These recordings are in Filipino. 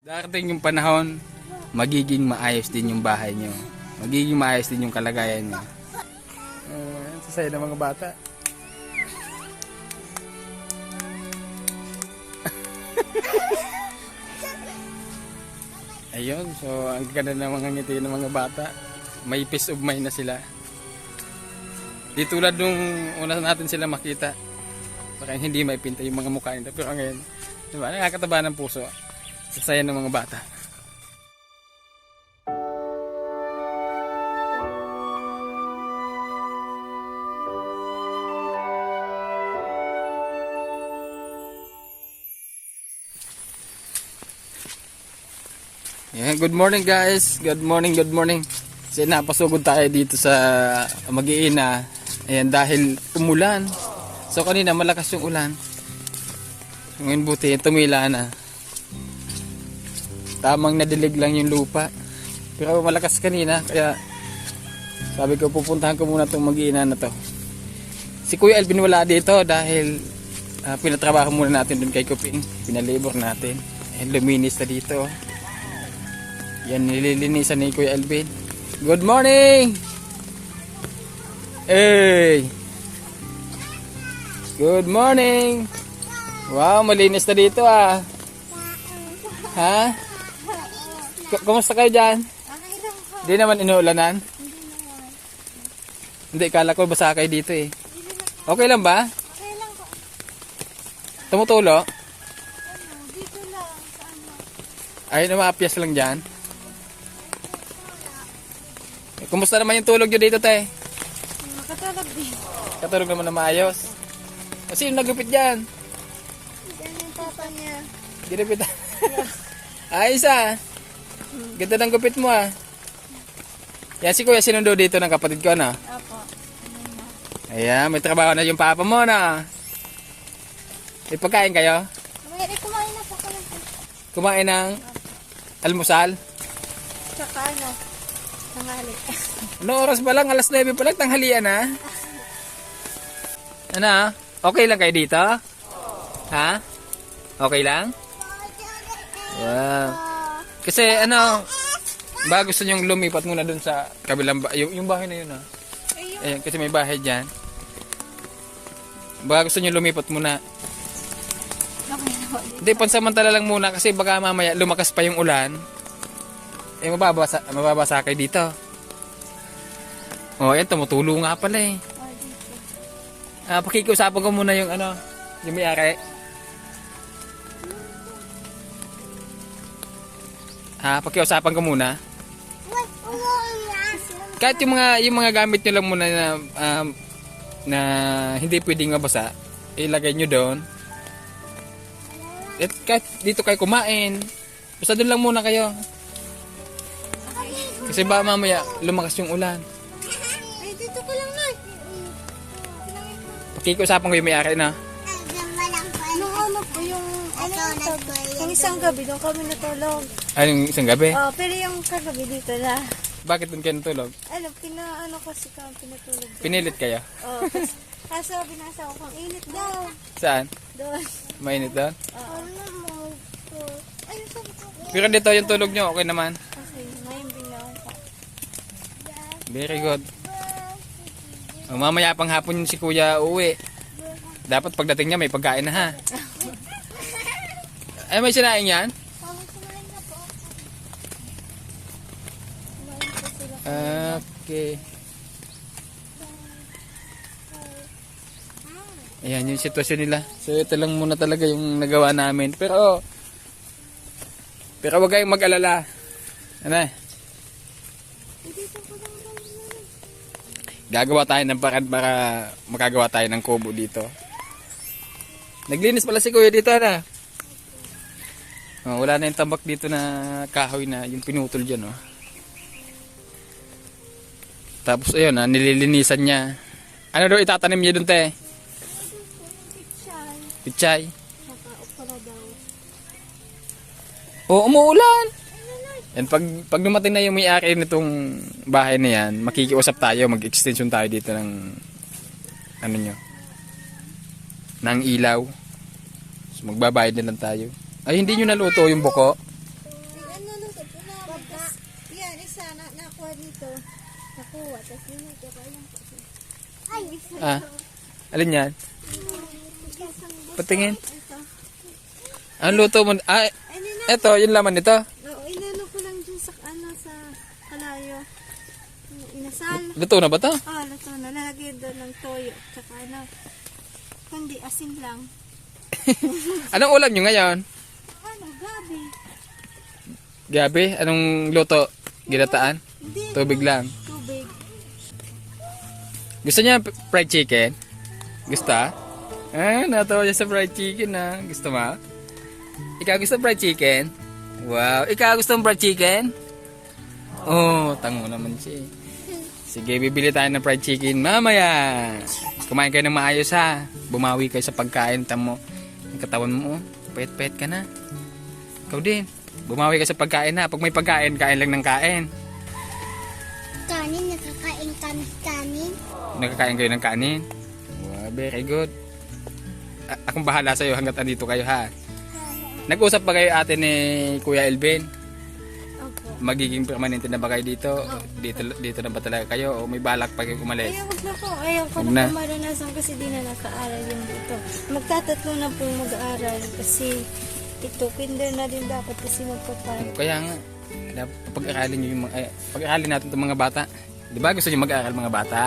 Darating yung panahon, magiging maayos din yung bahay nyo. Magiging maayos din yung kalagayan nyo. Sasaya ng mga bata. Ayun, so ang ganda ng mga ngiti ng mga bata. May peace of mind na sila. Di tulad nung una natin sila makita. Baka hindi maipinta yung mga mukha nila. Pero ngayon, diba, nakakataba ng puso. Sasaya ng mga bata. Yeah, good morning guys. Good morning, good morning. Kasi napasugod tayo dito sa Mag-iina. Ayan, dahil umulan. So kanina malakas yung ulan. Ngayon buti tumila na. Tamang nadilig lang yung lupa. Pero malakas kanina, kaya sabi ko pupuntahan ko muna itong Mag-iina na to. Si Kuya Alvin wala dito dahil pinatrabaho muna natin dun kay Kuping. Pinalibor natin. Ayan, luminis na dito. Yan, nililinisan ni Kuya Alvin. Good morning! Hey! Good morning! Wow, malinis na dito ah. Ha? Kumusta kayo dyan? Hindi naman inuulanan? Hindi, kala ko basa kayo dito eh. Okay lang ba? Okay lang po. Tumutulo? Dito lang. Ay, namaapias lang dyan. Kumusta naman yung tulog nyo dito, te? Makatulog din. Katulog naman na maayos. Kasi yung nagupit dyan. Yan yung papa niya. Ginupit. Ayos ah. Ganda ng gupit mo ah. Yan si Kuya sinundo dito ng kapatid ko na. Apo. Ayan, may trabaho na yung papa mo na. May pagkain kayo? May kumain na po ko lang. Kumain ng almusal? Tsaka ano, tanghali. Ano oras ba lang? Alas 9 pa lang, tanghalian na. Ano? Okay lang kayo dito? Ha? Okay lang? Wow. Kasi ano, ba gusto nyong lumipat muna dun sa kabilang yung bahay na yun ah. Ayan, kasi may bahay dyan. Baka gusto nyo lumipat muna. Okay na po. Hindi, pansamantala lang muna kasi baka mamaya lumakas pa yung ulan. Eh, mababasa kayo dito. Oh, ayan, tumutulo nga pala eh. Pakikiusapan ko muna yung ano, yung may-ari. Pakiusapan ko muna. Kahit yung mga gamit nyo lang muna na hindi pwedeng mabasa, ilagay nyo doon. At kahit dito kayo kumain, basta doon lang muna kayo. Kasi ba mamaya lumakas yung ulan. Ay, dito ko lang na. Pakikiusapan ko yung may-ari na. Nung ano po yung, yung isang gabi doon kami natulog. Ay, yung isang gabi? Oh, pero yung kagabi dito na. Bakit doon kayo natulog? Ano, kasi kami pinatulog doon. Pinilit kayo? Oh, kaso binasa ko kang init daw. Saan? Doon. Mainit doon? Ayun, sabi ko. Pero dito yung tulog nyo, okay naman. Okay, mahimbing na ako. Very good. Mamaya pang hapon si Kuya uwi. Dapat pagdating niya may pagkain na ha. Ay, may sinaing yan? Kumain na po ako. Kumain po sila. Okay. Ayan yung sitwasyon nila. So ito lang muna talaga yung nagawa namin. Pero wag kayong mag-alala. Ano? Gagawa tayo ng paraan para makagawa tayo ng kubo dito. Naglinis pala si Kuya dito na. Oh, wala na yung tambak dito na kahoy na yung pinutol dyan. Oh. Tapos ayun, nililinisan niya. Ano daw itatanim niya dun, te? Pichay. Naka-upala daw. Oh, umuulan. And pag dumating na yung may-ari nitong bahay na yan, makikiusap tayo, mag-extension tayo dito ng ano nyo, ng ilaw. So, magbabayad na lang tayo. Ay, hindi nyo naluto yung buko? kumuha dito. Nakuha. Tapos yun ito. Kaya po siya. Ay, isa. Ah, alin yan? Patingin. Ito. Ang luto mo, Ay, nina. eto, yung laman nito. Oo, inano ko lang dyan sa, sa kalayo. Inasal. Luto na ba to? Ah, luto na. Lalagyan doon ng toyo. Tsaka kundi asin lang. Anong ulam nyo ngayon? Gabi. Gabi? Anong luto? Ginataan? Hindi. Tubig lang. Tubig. Gusto niya fried chicken? Gusto? Natawa niya sa fried chicken na. Gusto mo? Ikaw gusto fried chicken? Wow. Ikaw gusto ng fried chicken? Oh, tango naman siya. Sige, bibili tayo ng fried chicken mamaya. Kumain kayo ng maayos ha. Bumawi kayo sa pagkain. Tamo, ang katawan mo, payat-payat ka na. Ikaw din. Bumawi ka sa pagkain ha. Pag may pagkain, kain lang ng kain. Kanin, nakakain kami kanin. Nakakain kayo ng kanin. Wow, very good. Akong bahala sa'yo hanggat andito kayo ha. Nag-usap pa kayo ate ni Kuya Elvin? Opo. Magiging permanente na ba kayo dito? Dito na ba talaga kayo? O may balak pa kayo umalis? Ayaw, wag na po. Ayaw ko Wag na na. po maranasan kasi di na nakaaral yun dito. Magtatatlo na po mag-aaral kasi ito, kinder na din dapat kasi magpapay. Kaya nga, pag-aralin nyo yung pag-aralin natin itong mga bata. Di ba gusto nyo mag-aaral mga bata?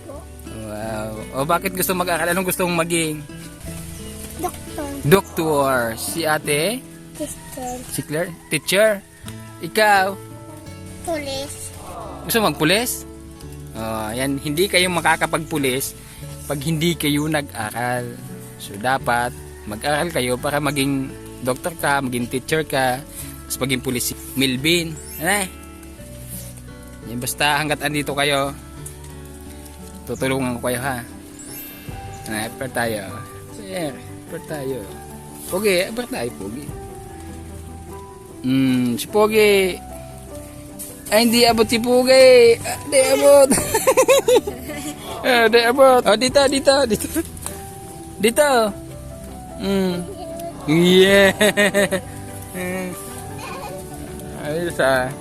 Opo. Wow. O bakit gusto mag-aaral? Anong gusto mong maging? Doktor. Doktor. Si ate? Sister. Si Claire? Teacher? Ikaw? Police. Gusto mo magpulis? Yan, hindi kayo makakapagpulis pag hindi kayo nag-aral. So dapat mag-aral kayo para maging doktor ka, maging teacher ka, tapos maging pulis. Milbin. Ano? Yan, basta hanggat andito kayo, tutulungan ko kayo ha. Effort tayo. Sir, effort tayo. Pogi, effort tayo, Pogi. Si Pogi. Ay, hindi abot si Pogi. Hindi abot. Hindi abot. Oh, dito. Dito. Yeah. Ayos ah.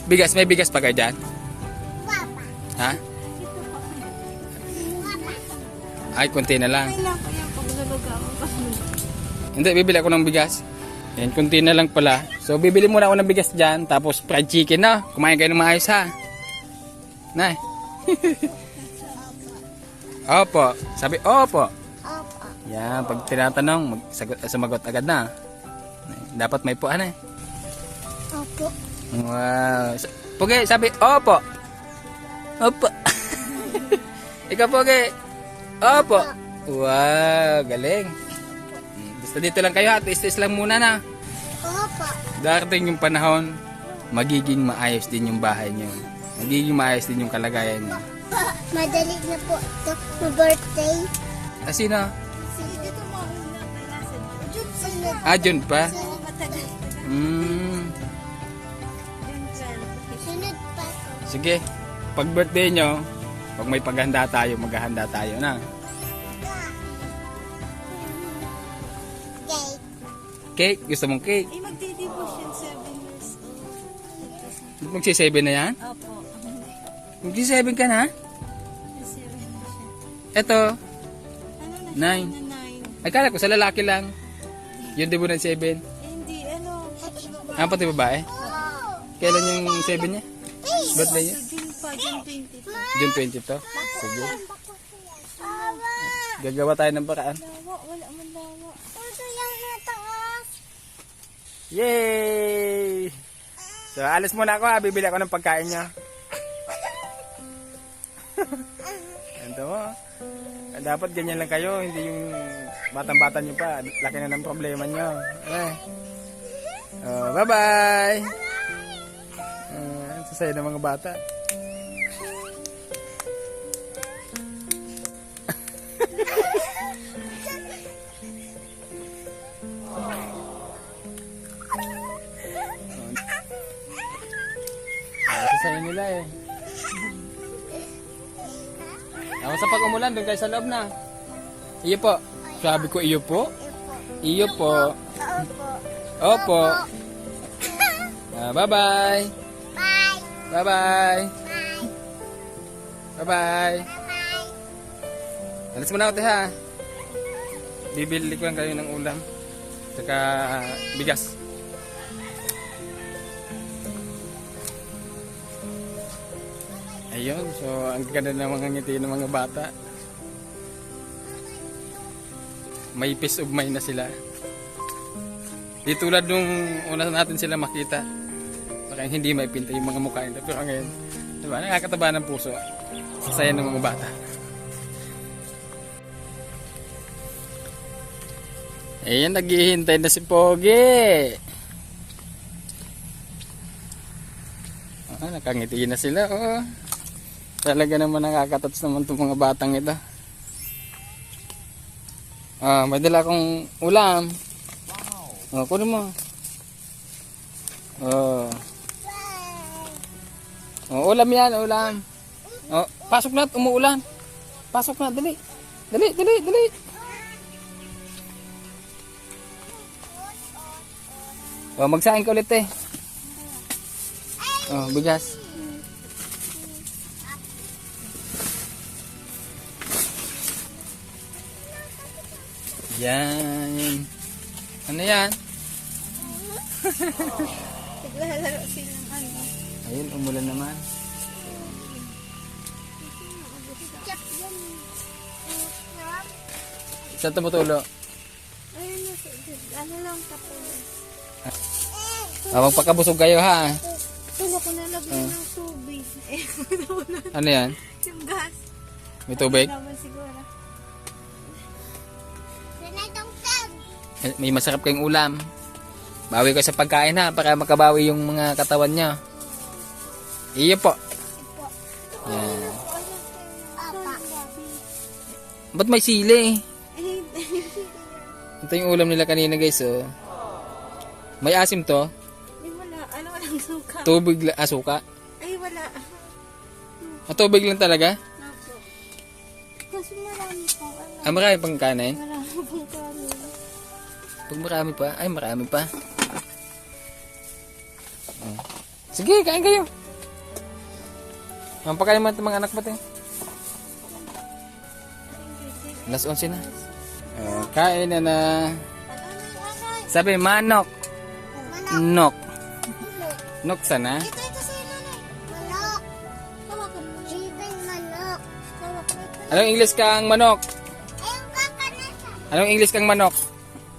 Bigas, may bigas pa kayo dyan? Ha? Ay, konti na lang. Ay lang po yung paglulugaw. Hindi, bibili ako ng bigas. Yan, konti na lang pala. So, bibili muna ako ng bigas dyan. Tapos, fried chicken na. Kumain kayo ng maayos ha. Nay. Opo. Sabi, opo. Opo. Yan, pag tinatanong, sumagot agad na. Dapat may puan eh. Opo. Wow. Pogi, sabi, opo. Opo. Ikaw, Pogi. Opo. Wow, galing. Basta dito lang kayo, at least lang muna na. Opo. Darating yung panahon, magiging maayos din yung bahay nyo. Magiging maayos din yung kalagayan nyo. Madali na po ito. Ma-birthday. Sino? Sige, dito mo ako na palasan. Jun, sunod. Jun pa? Oo, matagal. Sunod pa. Sige, pag birthday nyo, pag may paghanda tayo, maghahanda tayo na. Cake. Cake? Gusto mong cake? Eh, magdidibos yan 7 years old. Magsi-7 na yan? Opo. Magsi-7 ka na? 7 na siya. Eto, Ano na 9. siya? Na 9. Ay, kala ko sa lalaki lang. Yun, di ba ng 7? Eh, hindi, ano, pati babae. Pati babae? Kailan yung 7 niya? Birthday niya? Sa June pa, June 22. June 20 to? Sige. Gagawa tayo ng paraan. Lawa, wala man lawa. Ito yung nataas. Yay! So, alis muna ako ha. Bibili ako ng pagkain niya. Ito mo. Dapat ganyan lang kayo. Hindi yung batang-bata nyo pa. Laki na ng problema nyo. Bye-bye! Sasaya ng mga bata. Sasaya nila eh. Ako sa pag umulan, doon kayo sa loob na. Iyo po. Sabi ko iyo po. Iyo po. Opo. Opo. Bye-bye. Bye. Bye-bye. Bye. Bye-bye. Bye. Alis muna ako, te, ha. Bibili ko lang kayo ng ulam. Saka bigas. Ayun, so ang ganda ng mga ngiti ng mga bata. May peace of mind na sila. Di tulad nung una natin sila makita. Baka hindi maipinta yung mga mukha nila. Pero ngayon, diba, nakakataba ng puso. Sasaya ng mga bata. Ayan, naghihintay na si Pogi. Nakangiti na sila. Oh. Talaga naman nakakatats naman itong mga batang ito. May dala akong ulam. Wow. Kunin mo. Ulam yan, ulam. Pasok na, umuulan. Pasok na, dali. Dali. Magsaing ka ulit, eh. Bigas. Yan. Ano yan? Naglalaro silang ano. Ayun, umulan naman. Saan tumutulo? Ayun, ano lang tapos. Magpakabusog kayo, ha? Tulo ko nalagyan ng tubig. Ano yan? Yung gas. May tubig? Naman siguro. May masarap kayong ulam. Bawi ko sa pagkain, ha, para makabawi yung mga katawan niya. Iyo po. Yan. Ba't may sili? Ito yung ulam nila kanina, guys, oh. May asim to. Ay, wala. Ano, walang suka. Tubig lang, suka. Ay, wala. Tubig lang talaga? Ako. Kasi marami pa. Marami pang kanin. Marami pang kanin. Pag marami pa, ay marami pa. Sige, kain kayo. Pakain mo ito mga anak mo, te. Alas 11 na. Kain na na. Sabi, manok. Nok. Nok sana? Ito sa'yo, nanay. Manok. Tawagan mo. Chicken manok. Anong English kang manok? Ayun ka kanasa. Anong English kang manok?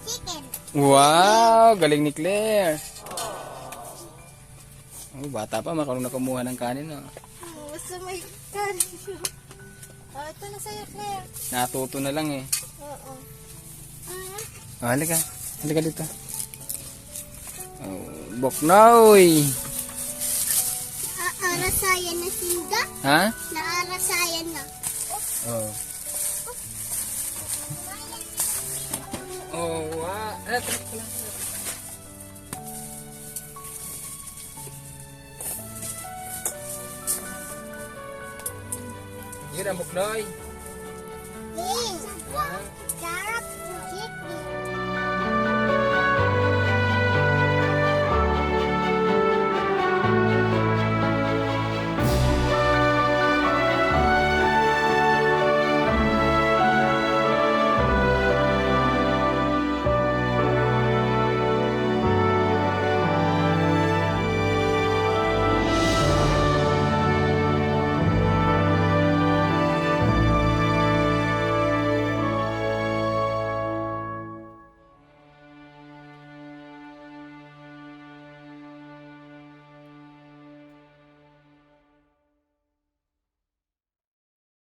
Chicken. Wow, galing ni Claire. Bata pa, marunong na kumuha ng kanin. Oh. Basta may kanin. Ito na sa'yo, Claire. Natuto na lang, eh. Oo. Halika. Halika dito. Boknoy. Naarasayan na singa. Ha? Naarasayan na. Oh. Oh, wow. Yun ang boknoy.